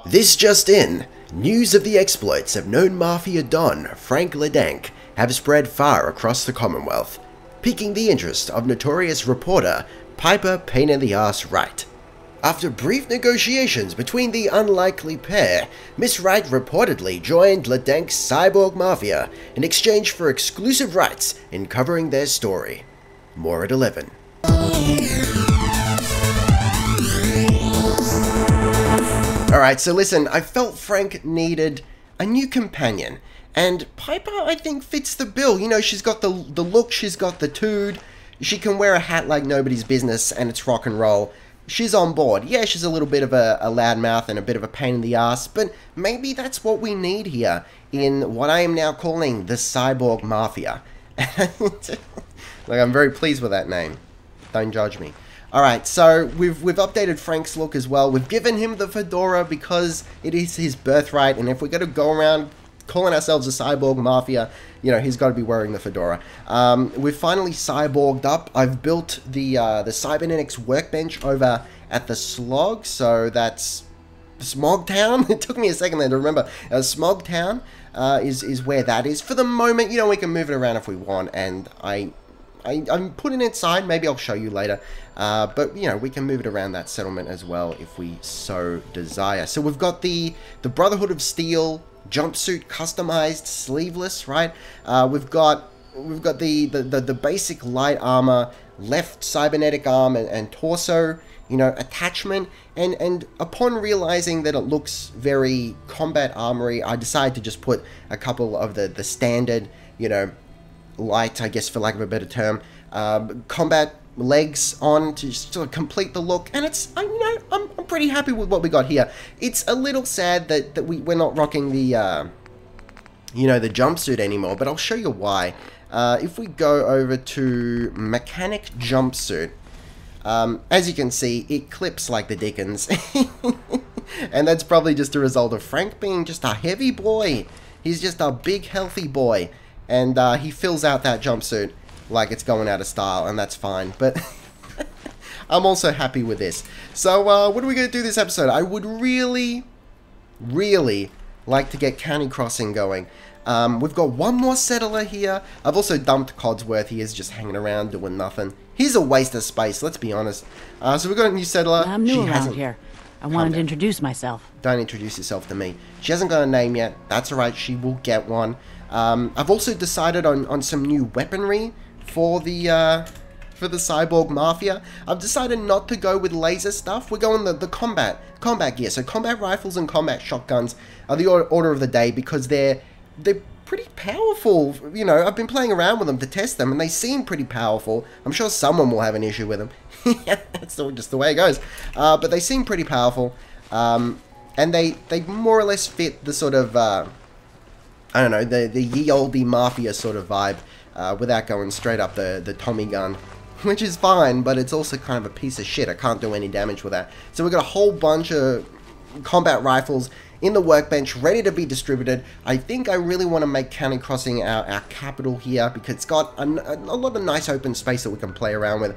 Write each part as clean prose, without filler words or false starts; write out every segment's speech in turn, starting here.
This just in. News of the exploits of known Mafia Don, Frankland Dank, have spread far across the Commonwealth, piquing the interest of notorious reporter Piper Pain-in-the-Ass Wright. After brief negotiations between the unlikely pair, Miss Wright reportedly joined Dank's Cyborg Mafia in exchange for exclusive rights in covering their story. More at 11. Alright, so listen, I felt Frank needed a new companion, and Piper, I think, fits the bill. You know, she's got the look, she's got the tood, she can wear a hat like nobody's business, and it's rock and roll. She's on board. Yeah, she's a little bit of a loudmouth and a bit of a pain in the ass, but maybe that's what we need here in what I am now calling the Cyborg Mafia. Like, I'm very pleased with that name. Don't judge me. Alright, so we've updated Frank's look as well. We've given him the fedora because it is his birthright, and if we're going to go around calling ourselves a Cyborg Mafia, you know, he's got to be wearing the fedora. We've finally cyborged up. I've built the Cybernetics workbench over at the Slog, so that's Smogtown. It took me a second there to remember. Smogtown is where that is. For the moment, you know, we can move it around if we want, and I'm putting it inside. Maybe I'll show you later. But, you know, we can move it around that settlement as well if we so desire. So we've got the Brotherhood of Steel jumpsuit, customized, sleeveless, right? We've got the basic light armor, left cybernetic arm and torso, you know, attachment. And upon realizing that it looks very combat armory, I decided to just put a couple of the standard, you know, light, I guess for lack of a better term, combat legs on to sort of complete the look, and it's, you know, I'm pretty happy with what we got here. It's a little sad that we're not rocking the you know, the jumpsuit anymore, but I'll show you why. If we go over to mechanic jumpsuit, as you can see, it clips like the dickens. And that's probably just a result of Frank being just a heavy boy. He's just a big healthy boy, and he fills out that jumpsuit like it's going out of style, and that's fine, but I'm also happy with this. So what are we going to do this episode? I would really like to get County Crossing going. We've got one more settler here. I've also dumped Codsworth. He is just hanging around doing nothing. He's a waste of space, let's be honest. So we've got a new settler. I'm new around here. I wanted to introduce myself. Don't introduce yourself to me. She hasn't got a name yet. That's alright, she will get one. I've also decided on some new weaponry for the Cyborg Mafia. I've decided not to go with laser stuff. We're going the combat gear. So combat rifles and combat shotguns are the order of the day because they're pretty powerful. You know, I've been playing around with them to test them, and they seem pretty powerful. I'm sure someone will have an issue with them. That's just the way it goes. But they seem pretty powerful, and they more or less fit the sort of I don't know, the ye olde mafia sort of vibe. Without going straight up the Tommy gun, which is fine, but it's also kind of a piece of shit. I can't do any damage with that. So we've got a whole bunch of combat rifles in the workbench, ready to be distributed. I think I really want to make County Crossing our capital here, because it's got a lot of nice open space that we can play around with.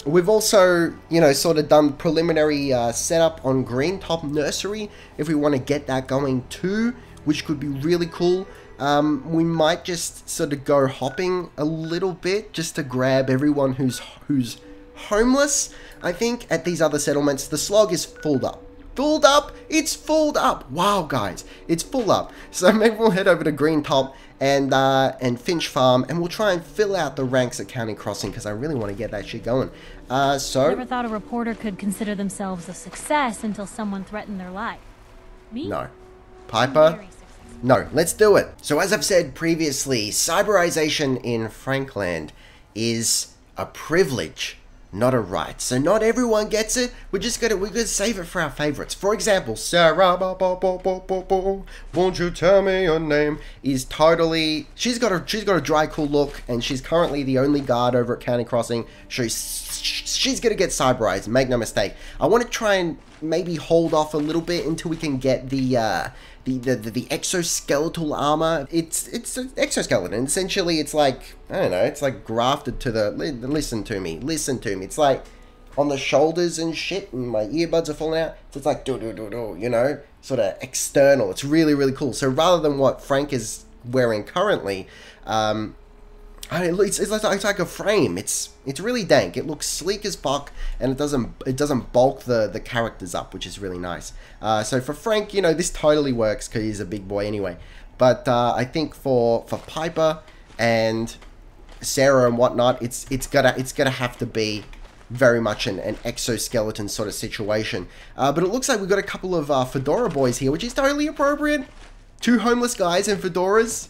We've also, you know, sort of done preliminary setup on Green Top Nursery, if we want to get that going too, which could be really cool. We might just sort of go hopping a little bit just to grab everyone who's homeless. I think at these other settlements, the Slog is full up. Full up? It's full up. Wow, guys, it's full up. So maybe we'll head over to Green Top and Finch Farm, and we'll try and fill out the ranks at County Crossing because I really want to get that shit going. So never thought a reporter could consider themselves a success until someone threatened their life. Me? No. Piper? No, let's do it. So as I've said previously, cyberization in Frankland is a privilege, not a right. So not everyone gets it. We're gonna save it for our favorites. For example, Sarah, won't you tell me your name? Is totally, she's got a dry cool look, and she's currently the only guard over at County Crossing. She's gonna get cyberized. Make no mistake. I want to try and maybe hold off a little bit until we can get the exoskeletal armor. It's an exoskeleton. Essentially, it's like, I don't know, it's like grafted to the, listen to me. It's like on the shoulders and shit, and my earbuds are falling out. So it's like do, you know, sort of external. It's really, really cool. So rather than what Frank is wearing currently, it's like a frame. It's really dank. It looks sleek as fuck, and it doesn't bulk the characters up, which is really nice. So for Frank, you know, this totally works because he's a big boy anyway. But I think for Piper and Sarah and whatnot, it's gonna have to be very much an exoskeleton sort of situation. But it looks like we've got a couple of fedora boys here, which is totally appropriate. 2 homeless guys in fedoras.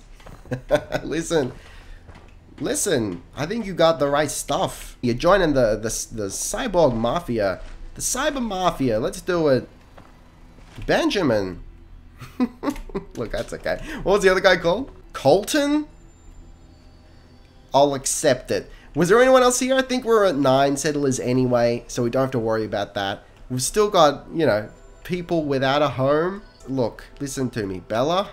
Listen, I think you got the right stuff. You're joining the Cyborg Mafia. The Cyber Mafia. Let's do it. Benjamin. Look, that's okay. What was the other guy called? Colton? I'll accept it. Was there anyone else here? I think we're at 9 settlers anyway, so we don't have to worry about that. We've still got, you know, people without a home. Look, listen to me. Bella?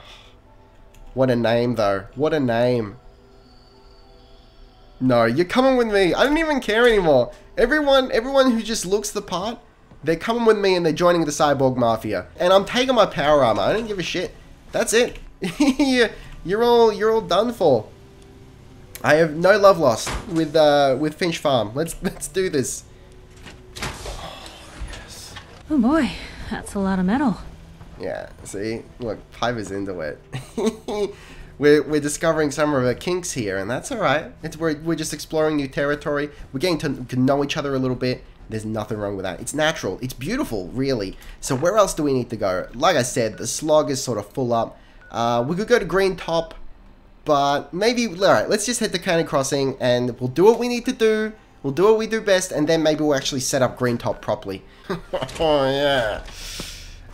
What a name, though. What a name. No, you're coming with me. I don't even care anymore. Everyone who just looks the part, they're coming with me and they're joining the Cyborg Mafia. And I'm taking my power armor. I don't give a shit. That's it. You're all done for. I have no love lost with Finch Farm. Let's do this. Oh, yes. Oh boy, that's a lot of metal. Yeah, see? Look, Piper's into it. We're discovering some of our kinks here, and that's alright. We're just exploring new territory. We're getting to know each other a little bit. There's nothing wrong with that. It's natural. It's beautiful, really. So where else do we need to go? Like I said, the slog is sort of full up. We could go to Green Top, but maybe... Alright, let's just head to Cannon Crossing, and we'll do what we need to do. We'll do what we do best, and then maybe we'll actually set up Green Top properly. Oh, yeah.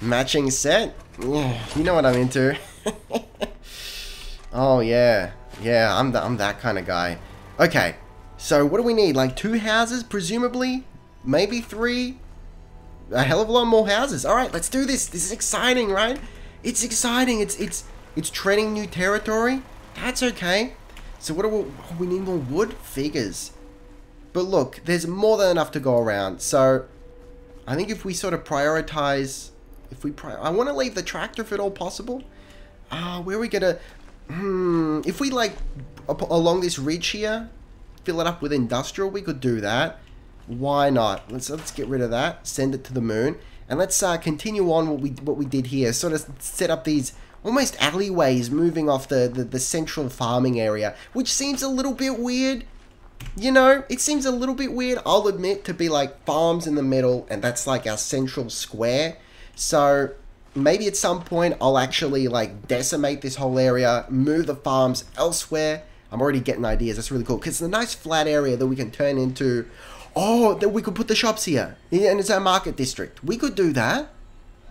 Matching set? Yeah, you know what I'm into. Oh, yeah. Yeah, I'm that kind of guy. Okay, so what do we need? Like 2 houses, presumably? Maybe 3? A hell of a lot more houses. Alright, let's do this. This is exciting, right? It's exciting. It's treading new territory. That's okay. So what do we need more wood? Figures. But look, there's more than enough to go around. So I think if we sort of prioritize... I want to leave the tractor if at all possible. Where are we going to... if we like along this ridge here, fill it up with industrial, we could do that. Why not? Let's get rid of that. Send it to the moon, and let's continue on what we did here. Sort of set up these almost alleyways, moving off the central farming area, which seems a little bit weird. You know, it seems a little bit weird. I'll admit, to be like farms in the middle, and that's like our central square. So maybe at some point I'll actually like decimate this whole area, move the farms elsewhere. I'm already getting ideas. That's really cool because it's a nice flat area that we can turn into. Oh, that we could put the shops here, and it's our market district. We could do that.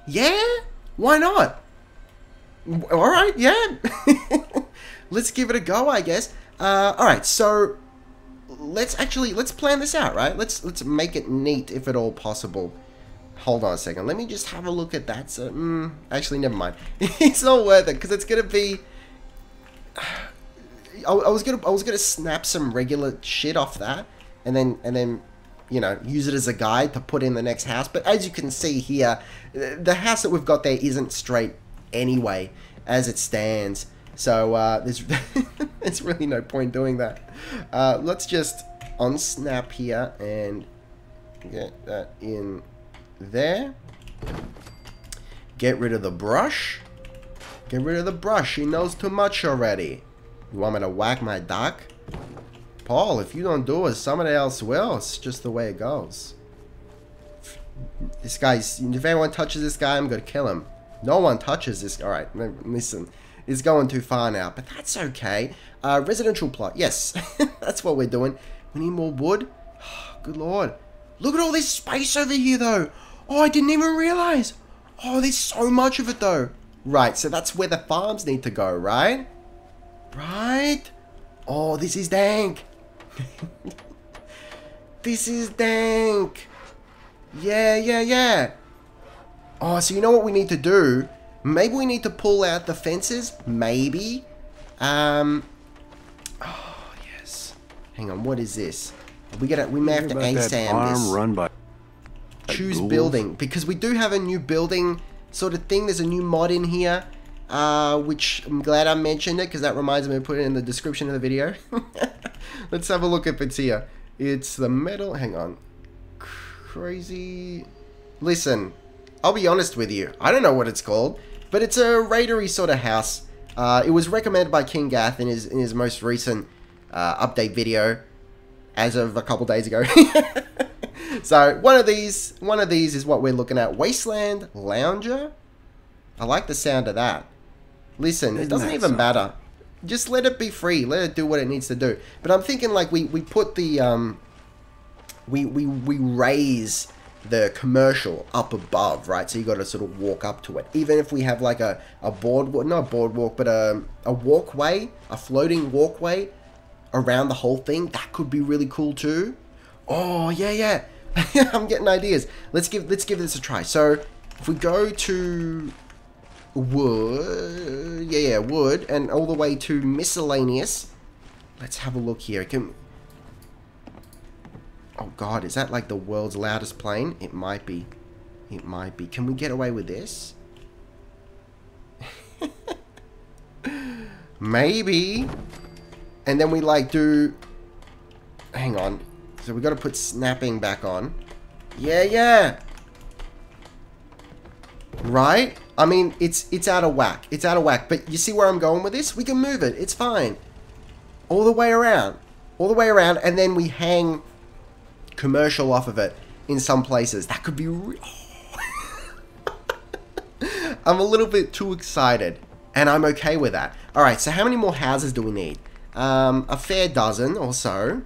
Yeah, why not? All right, yeah. Let's give it a go, I guess. All right, so let's plan this out, right? Let's make it neat if at all possible. Hold on a second. Let me just have a look at that. So, actually, never mind. It's not worth it because it's gonna be. I was gonna snap some regular shit off that, and then, you know, use it as a guide to put in the next house. But as you can see here, the house that we've got there isn't straight anyway, as it stands. So there's really no point doing that. Let's just unsnap here and get that in there. Get rid of the brush. Get rid of the brush. He knows too much already. You want me to whack my duck? Paul, if you don't do it, somebody else will. It's just the way it goes. This guy's... If anyone touches this guy, I'm gonna kill him. No one touches this... Alright, listen. It's going too far now, but that's okay. Residential plot. Yes, that's what we're doing. We need more wood. Good lord. Look at all this space over here, though. Oh, I didn't even realize. Oh, there's so much of it, though. Right, so that's where the farms need to go, right? Right? Oh, this is dank. This is dank. Yeah. Oh, so you know what we need to do? Maybe we need to pull out the fences. Maybe. Oh, yes. Hang on, what is this? We may have to ASAM this. choose building, because we do have a new building sort of thing. There's a new mod in here, which I'm glad I mentioned it, because that reminds me to put it in the description of the video. Let's have a look if it's here. It's the metal, hang on. Crazy. Listen, I'll be honest with you. I don't know what it's called, but it's a raidery sort of house. It was recommended by King Gath in his most recent update video, as of a couple days ago. So one of these is what we're looking at. Wasteland Lounger. I like the sound of that. Listen, it doesn't even matter. Just let it be free. Let it do what it needs to do. But I'm thinking like we put the we raise the commercial up above, right? So you got to sort of walk up to it. Even if we have like a boardwalk, not a boardwalk, but a walkway, a floating walkway around the whole thing, that could be really cool too. Oh yeah. I'm getting ideas. Let's give this a try. So if we go to wood, wood, and all the way to miscellaneous, let's have a look here. Oh god, is that like the world's loudest plane? It might be. It might be. Can we get away with this? Maybe. And then we like do... Hang on. So we got to put snapping back on. Yeah. Right? I mean, it's out of whack. It's out of whack. But you see where I'm going with this? We can move it. It's fine. All the way around. All the way around. And then we hang commercial off of it in some places. That could be... I'm a little bit too excited. And I'm okay with that. Alright, so how many more houses do we need? A fair dozen or so.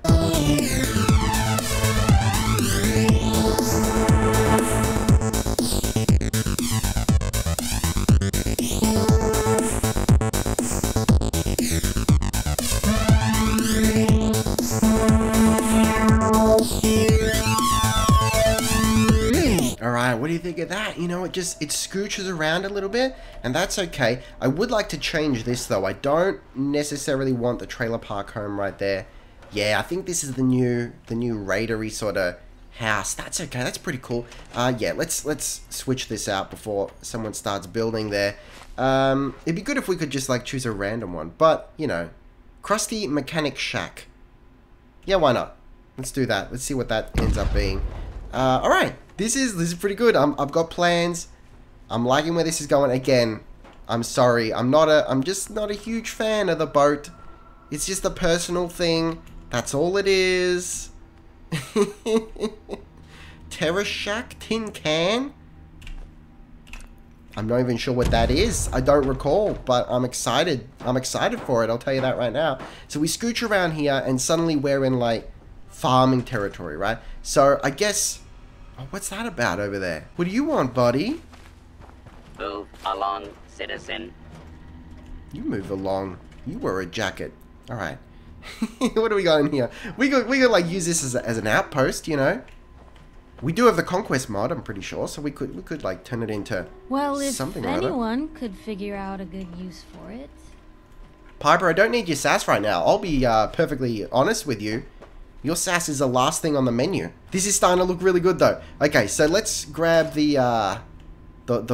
Alright, what do you think of that? You know, it scooches around a little bit, and that's okay. I would like to change this though. I don't necessarily want the trailer park home right there. Yeah, I think this is the new raidery sort of house. That's okay, that's pretty cool. Yeah, let's switch this out before someone starts building there. It'd be good if we could just like choose a random one, but you know, Krusty Mechanic Shack. Yeah, why not? Let's do that. Let's see what that ends up being. Alright, this is pretty good. I've got plans. I'm liking where this is going. Again, I'm sorry. I'm just not a huge fan of the boat. It's just a personal thing. That's all it is. Terror Shack Tin Can? I'm not even sure what that is. I don't recall, but I'm excited. I'm excited for it. I'll tell you that right now. So we scooch around here and suddenly we're in like farming territory, right? So I guess... Oh, what's that about over there? What do you want, buddy? Move along, citizen. You move along. You wear a jacket. Alright. What do we got in here? We could like use this as an outpost, you know? We do have the Conquest mod, I'm pretty sure, so we could like turn it into something. Well, if anyone could figure out a good use for it. Piper, I don't need your sass right now. I'll be perfectly honest with you. Your sass is the last thing on the menu. This is starting to look really good though. Okay, so let's grab the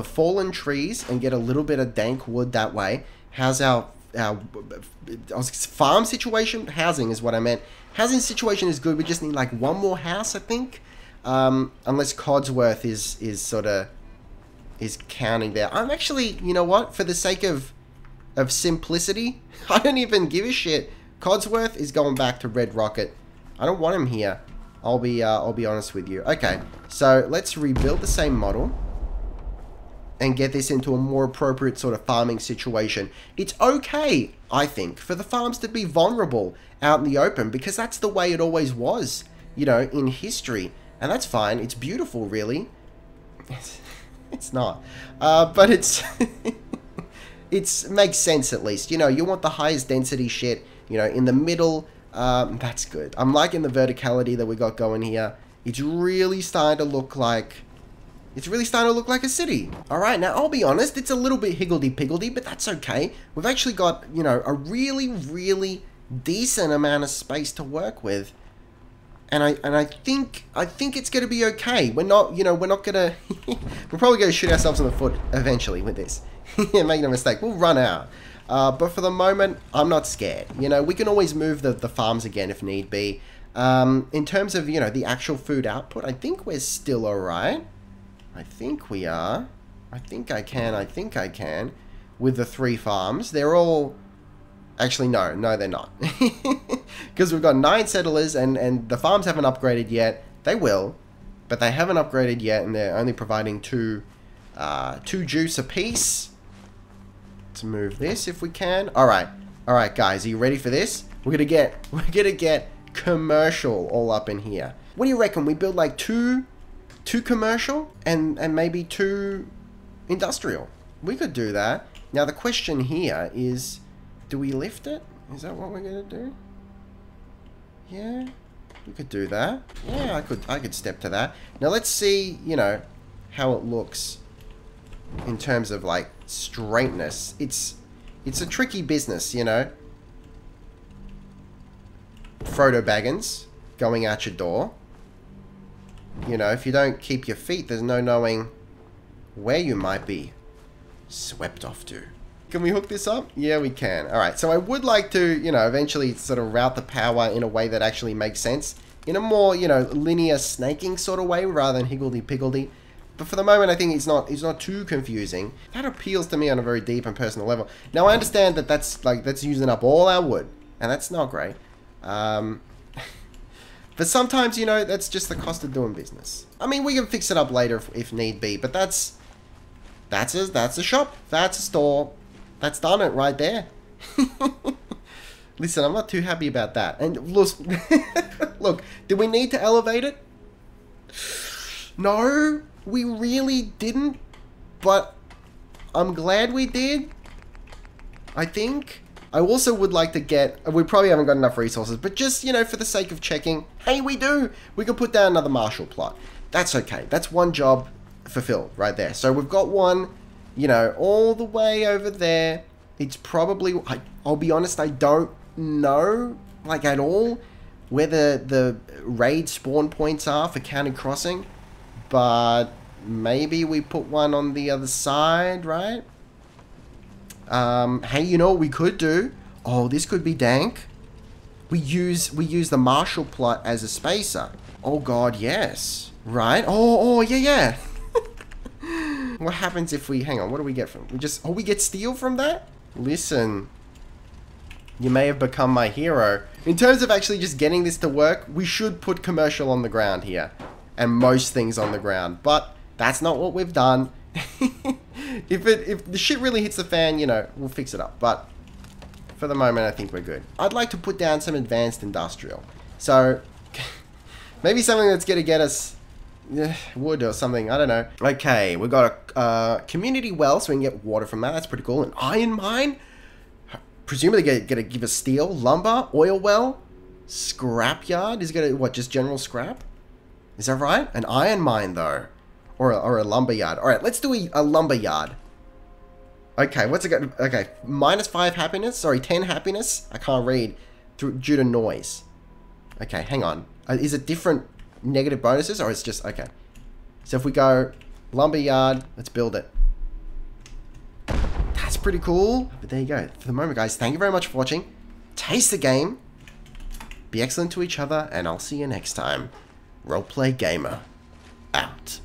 fallen trees and get a little bit of dank wood that way. How's our farm situation? Housing is what I meant. Housing situation is good. We just need like one more house, I think. Unless Codsworth is counting there. I'm actually, you know what? For the sake of simplicity, I don't even give a shit. Codsworth is going back to Red Rocket. I don't want him here. I'll be honest with you. Okay, so let's rebuild the same model and get this into a more appropriate sort of farming situation. It's okay, I think, for the farms to be vulnerable out in the open because that's the way it always was, you know, in history. And that's fine. It's beautiful, really. It's not. But it's... it makes sense, at least. You know, you want the highest density shit, you know, in the middle. That's good. I'm liking the verticality that we got going here. It's really starting to look like... It's really starting to look like a city. Alright, now I'll be honest, it's a little bit higgledy-piggledy, but that's okay. We've actually got, you know, a really, really decent amount of space to work with. And I think it's gonna be okay. We're not, you know, we're not gonna we're probably gonna shoot ourselves in the foot eventually with this. Make no mistake, we'll run out. But for the moment, I'm not scared. You know, we can always move the farms again if need be. In terms of, you know, the actual food output, I think we're still alright. I think we are. I think I can. With the 3 farms. They're all... Actually, no, they're not. Because we've got 9 settlers and the farms haven't upgraded yet. They will, but they haven't upgraded yet, and they're only providing 2 juice apiece. Let's move this if we can. Alright, guys, are you ready for this? We're gonna get commercial all up in here. What do you reckon? We build like 2 commercial and maybe 2 industrial. We could do that. Now the question here is, do we lift it? Is that what we're gonna do? Yeah, we could do that. Yeah, I could step to that. Now let's see, you know, how it looks in terms of like straightness. It's a tricky business, you know. Frodo Baggins going out your door. You know, if you don't keep your feet, there's no knowing where you might be swept off to. Can we hook this up? Yeah, we can. Alright, so I would like to, you know, eventually sort of route the power in a way that actually makes sense. In a more, you know, linear snaking sort of way rather than higgledy-piggledy. But for the moment, I think it's not too confusing. That appeals to me on a very deep and personal level. Now, I understand that that's using up all our wood. And that's not great. But sometimes, you know, that's just the cost of doing business. I mean, we can fix it up later if need be. But that's a shop. That's a store. That's done it right there. Listen, I'm not too happy about that. And look, did we need to elevate it? No, we really didn't. But I'm glad we did. I think. I also would like to get... We probably haven't got enough resources, but just, you know, for the sake of checking. Hey, we do! We could put down another Marshall plot. That's okay. That's one job fulfilled right there. So we've got one... You know, all the way over there. It's probably... I'll be honest, I don't know, like, at all, where the raid spawn points are for County Crossing. But maybe we put one on the other side, right? Hey, you know what we could do? Oh, this could be dank. We use the Marshall plot as a spacer. Oh, God, yes. Right? Oh, yeah. What happens if we... Hang on, what do we get from... we get steel from that? Listen. You may have become my hero. In terms of actually just getting this to work, we should put commercial on the ground here. And most things on the ground. But that's not what we've done. If the shit really hits the fan, you know, we'll fix it up. But for the moment, I think we're good. I'd like to put down some advanced industrial. So, maybe something that's going to get us... wood or something, I don't know. Okay, we've got a community well, so we can get water from that. That's pretty cool. An iron mine, presumably gonna give us steel, lumber, oil well, scrapyard is gonna what? Just general scrap? Is that right? An iron mine though, or a lumber yard. All right, let's do a lumber yard. Okay, what's it got? Okay, -5 happiness. Sorry, 10 happiness. I can't read due to noise. Okay, hang on. Is it different? Negative bonuses, or it's just okay. So if we go lumberyard, let's build it. That's pretty cool. But there you go. For the moment, guys, thank you very much for watching. Taste the game. Be excellent to each other, and I'll see you next time. Roleplay Gamer out.